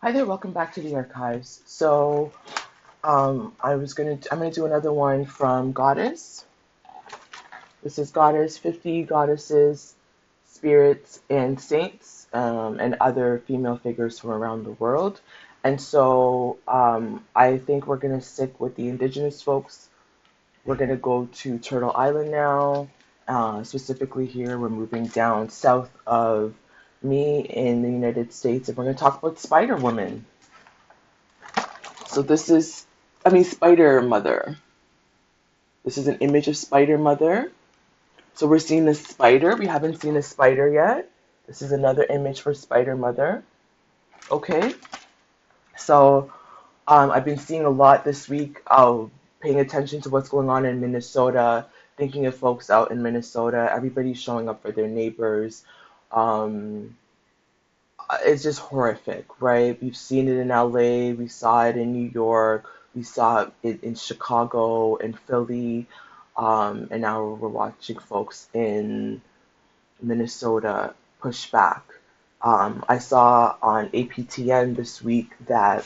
Hi there, welcome back to the archives. I'm gonna do another one from Goddess. This is Goddess, 50 goddesses, spirits, and saints, and other female figures from around the world. I think we're gonna stick with the indigenous folks. We're gonna go to Turtle Island now. Specifically here, we're moving down south of me in the United States, and we're gonna talk about Spider Woman. So this is, Spider Mother. This is an image of Spider Mother. So we're seeing the spider. We haven't seen a spider yet. This is another image for Spider Mother. Okay. So I've been seeing a lot this week, paying attention to what's going on in Minnesota, thinking of folks out in Minnesota. Everybody's showing up for their neighbors. Um, it's just horrific, right? We've seen it in LA, we saw it in New York, we saw it in Chicago and Philly, and now we're watching folks in Minnesota push back. I saw on APTN this week that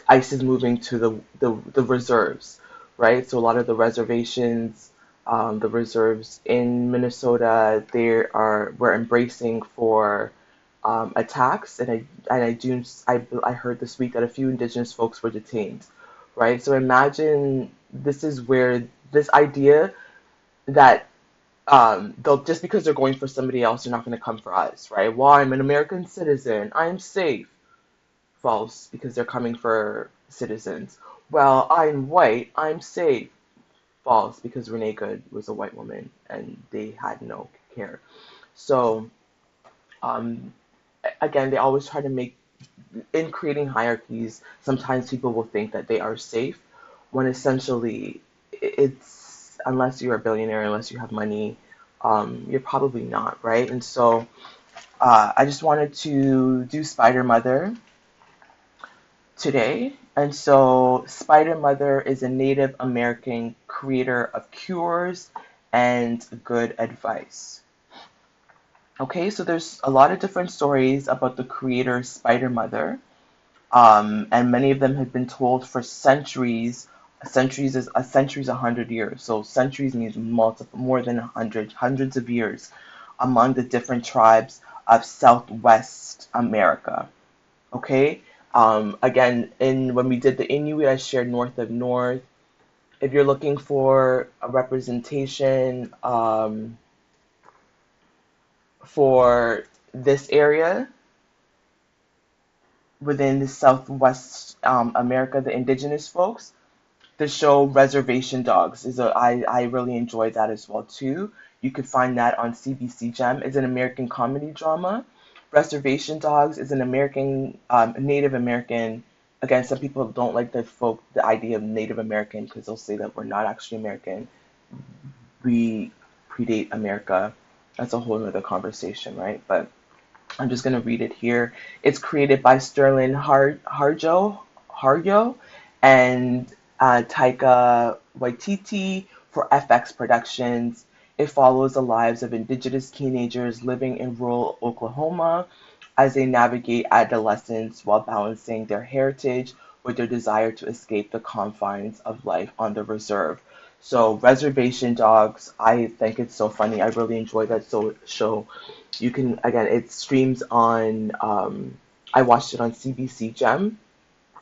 ICE is moving to the reserves, right? So a lot of the reservations, the reserves in Minnesota, we're embracing for attacks, and I heard this week that a few indigenous folks were detained, right? So imagine this is where this idea that they'll just because they're going for somebody else, they're not going to come for us, right? Well, I'm an American citizen, I'm safe. False, because they're coming for citizens. Well, I'm white, I'm safe. False, because Renee Good was a white woman and they had no care. So, um, again, they always try to make, in creating hierarchies, sometimes people will think that they are safe when essentially it's, unless you're a billionaire, unless you have money, you're probably not, right? I just wanted to do Spider Mother today. Spider Mother is a Native American creator of cures and good advice. Okay, so there's a lot of different stories about the creator Spider Mother, and many of them have been told for centuries. A century is 100 years, so centuries means multiple, more than 100, hundreds of years among the different tribes of Southwest America. Okay. Again, in when we did the Inuit, I shared north of north. If you're looking for a representation for this area within the Southwest America, the indigenous folks, the show Reservation Dogs I really enjoyed that as well too. You could find that on CBC Gem. It's an American comedy drama. Reservation Dogs is an American Native American. Again, some people don't like the idea of Native American because they'll say that we're not actually American. We predate America. That's a whole other conversation, right? But I'm just gonna read it here. It's created by Sterling Harjo, and Taika Waititi for FX Productions. It follows the lives of indigenous teenagers living in rural Oklahoma as they navigate adolescence while balancing their heritage with their desire to escape the confines of life on the reserve. So, Reservation Dogs, I think it's so funny. I really enjoyed that show. You can, again, it streams on, I watched it on CBC Gem.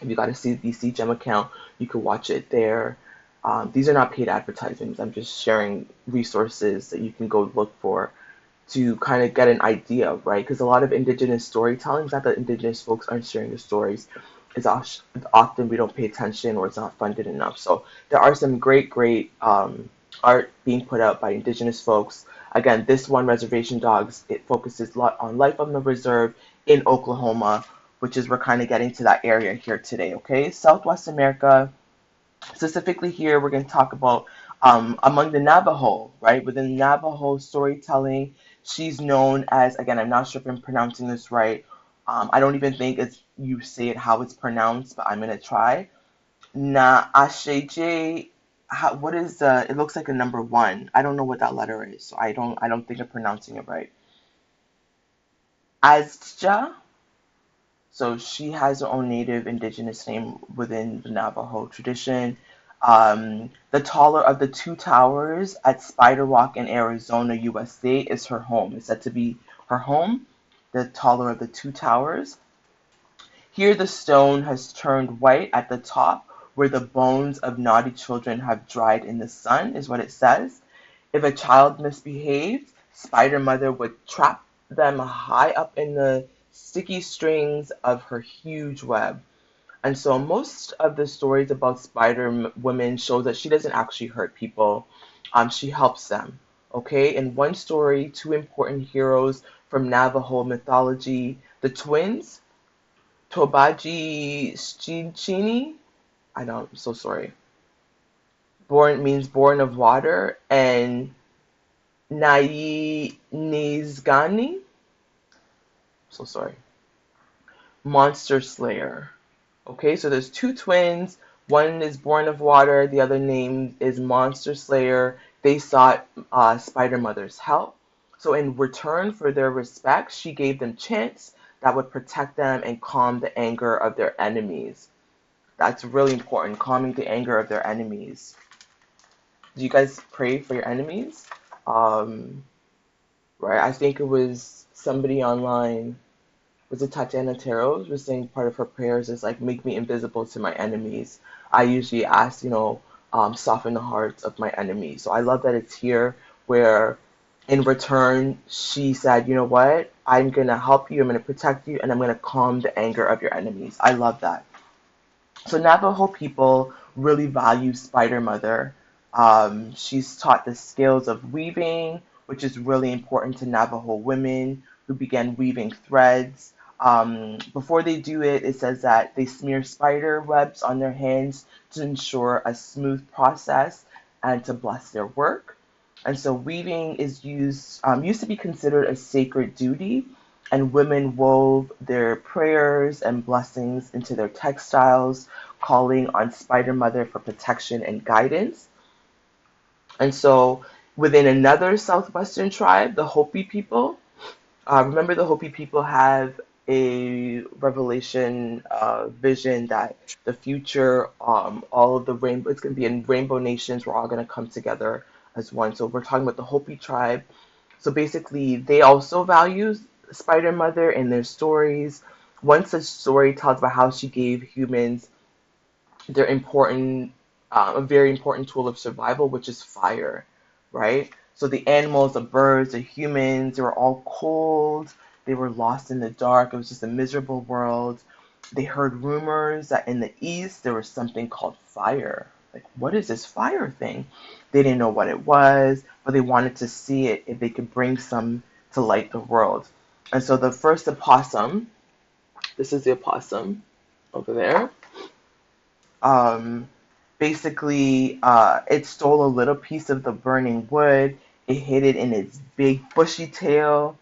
If you got a CBC Gem account, you can watch it there. These are not paid advertisements. I'm just sharing resources that you can go look for to kind of get an idea, right? Because a lot of indigenous storytelling, it's not that indigenous folks aren't sharing the stories, it's often we don't pay attention or it's not funded enough. So there are some great art being put out by indigenous folks. Again, this one, Reservation Dogs, it focuses a lot on life on the reserve in Oklahoma, which is we're kind of getting to that area here today, okay? Southwest America, specifically here, we're going to talk about among the Navajo, right? Within Navajo storytelling, she's known as, again, I'm not sure if I'm pronouncing this right. I don't even think it's you say it how it's pronounced, but I'm going to try. Na'ashjé'ii, what is it looks like a number one. I don't know what that letter is, so I don't think I'm pronouncing it right. Asdzáá. So she has her own native indigenous name within the Navajo tradition. The taller of the two towers at Spider Rock in Arizona, USA, is her home. It's said to be her home, the taller of the two towers. Here the stone has turned white at the top, where the bones of naughty children have dried in the sun, is what it says. If a child misbehaved, Spider Mother would trap them high up in the sticky strings of her huge web. And so most of the stories about Spider Woman show that she doesn't actually hurt people. She helps them. Okay, in one story, two important heroes from Navajo mythology, the twins, Tobaji Shini, I'm so sorry. Born means born of water, and Na'ashjé'ii, so sorry, monster slayer. Okay, so there's two twins. One is born of water. The other name is Monster Slayer. They sought Spider Mother's help. So in return for their respect, she gave them chants that would protect them and calm the anger of their enemies. That's really important, calming the anger of their enemies. Do you guys pray for your enemies? Um, right, I think it was somebody online, was it Tatiana Teros, was saying part of her prayers is like, make me invisible to my enemies. I usually ask, soften the hearts of my enemies. So I love that it's here where in return she said, you know what, I'm going to help you, I'm going to protect you, and I'm going to calm the anger of your enemies. I love that. So Navajo people really value Spider Mother. She's taught the skills of weaving, which is really important to Navajo women who began weaving threads. Before they do it, it says that they smear spider webs on their hands to ensure a smooth process and to bless their work. And so weaving is used to be considered a sacred duty, and women wove their prayers and blessings into their textiles, calling on Spider Mother for protection and guidance. And so within another southwestern tribe, the Hopi people, remember the Hopi people have a revelation vision that the future, all of the rainbow, it's going to be in rainbow nations, we're all going to come together as one. So we're talking about the Hopi tribe. So basically, they also value Spider Mother in their stories. One such story tells about how she gave humans their important, a very important tool of survival, which is fire, right? So the animals, the birds, the humans, they were all cold. They were lost in the dark. It was just a miserable world. They heard rumors that in the east there was something called fire. Like, what is this fire thing? They didn't know what it was, but they wanted to see it if they could bring some to light the world. And so the first opossum, this is the opossum over there, um, basically, it stole a little piece of the burning wood. It hid it in its big bushy tail,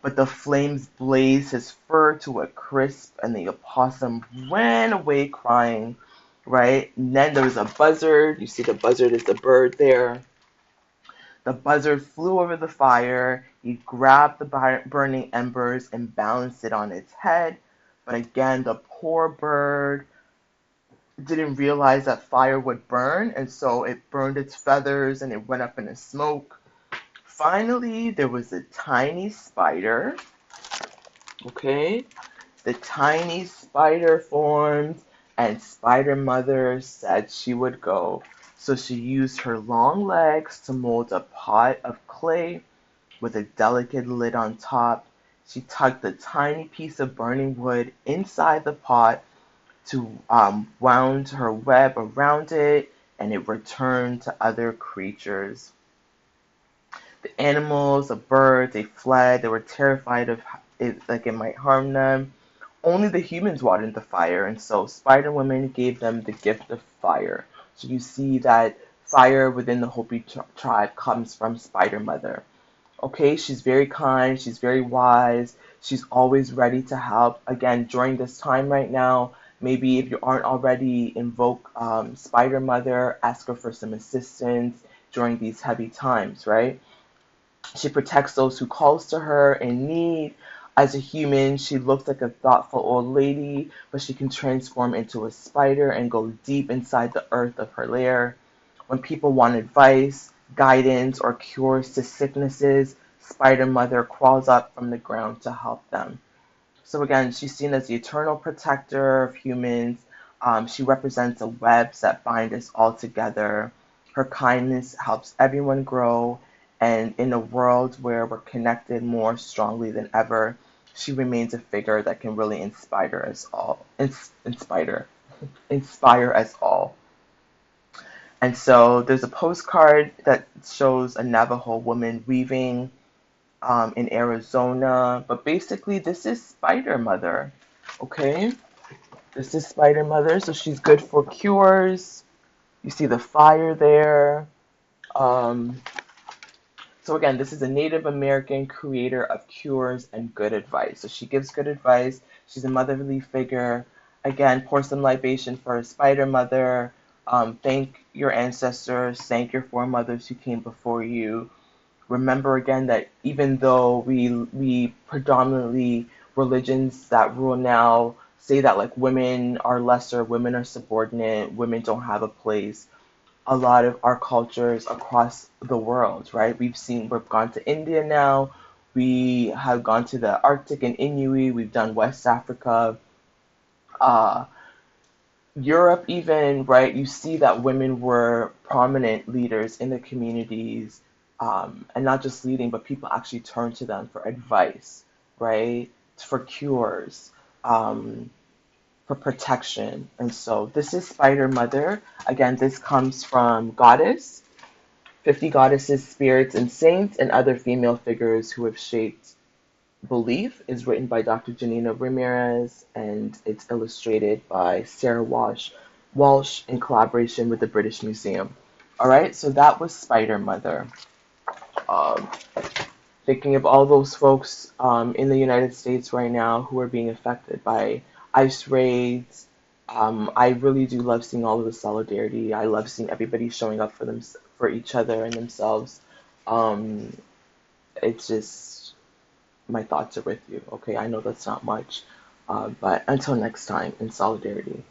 but the flames blazed his fur to a crisp, and the opossum ran away crying, right? And then there was a buzzard. You see the buzzard is the bird there. The buzzard flew over the fire. He grabbed the burning embers and balanced it on its head. But again, the poor bird didn't realize that fire would burn, and so it burned its feathers and it went up in a smoke. Finally, there was a tiny spider. Okay, the tiny spider formed, and Spider Mother said she would go. So she used her long legs to mold a pot of clay with a delicate lid on top. She tucked a tiny piece of burning wood inside the pot to wound her web around it, and it returned to other creatures. The animals, the birds, they fled. They were terrified of it, like it might harm them. Only the humans watered the fire, and so Spider Woman gave them the gift of fire. So you see that fire within the Hopi tribe comes from Spider Mother. Okay, she's very kind, she's very wise, she's always ready to help. Again, during this time right now, maybe if you aren't already, invoke Spider Mother, ask her for some assistance during these heavy times, right? She protects those who calls to her in need. As a human, she looks like a thoughtful old lady, but she can transform into a spider and go deep inside the earth of her lair. When people want advice, guidance, or cures to sicknesses, Spider Mother crawls up from the ground to help them. So again, she's seen as the eternal protector of humans. She represents the webs that bind us all together. Her kindness helps everyone grow, and in a world where we're connected more strongly than ever, she remains a figure that can really inspire us all. Inspire us all. And so there's a postcard that shows a Navajo woman weaving in Arizona. But basically, this is Spider Mother. Okay, this is Spider Mother. So she's good for cures. You see the fire there. Um, so again, this is a Native American creator of cures and good advice. So she gives good advice. She's a motherly figure. Again, pour some libation for a Spider Mother. Thank your ancestors. Thank your foremothers who came before you. Remember again that even though we predominantly religions that rule now say that like women are lesser, women are subordinate, women don't have a place. A lot of our cultures across the world, right? We've gone to India now. We have gone to the Arctic and Inuit. We've done West Africa, uh, Europe, even, right? You see that women were prominent leaders in the communities, and not just leading, but people actually turned to them for advice, right? For cures, um, for protection. And so this is Spider Mother. Again, this comes from Goddess, 50 Goddesses, Spirits, and Saints, and other female figures who have shaped Belief is written by Dr. Janina Ramirez, and it's illustrated by Sarah Walsh in collaboration with the British Museum. All right, so that was Spider Mother. Um, Thinking of all those folks in the United States right now who are being affected by ice raids. I really do love seeing all of the solidarity. I love seeing everybody showing up for each other and themselves. Um, it's just my thoughts are with you. Okay, I know that's not much, but until next time, in solidarity.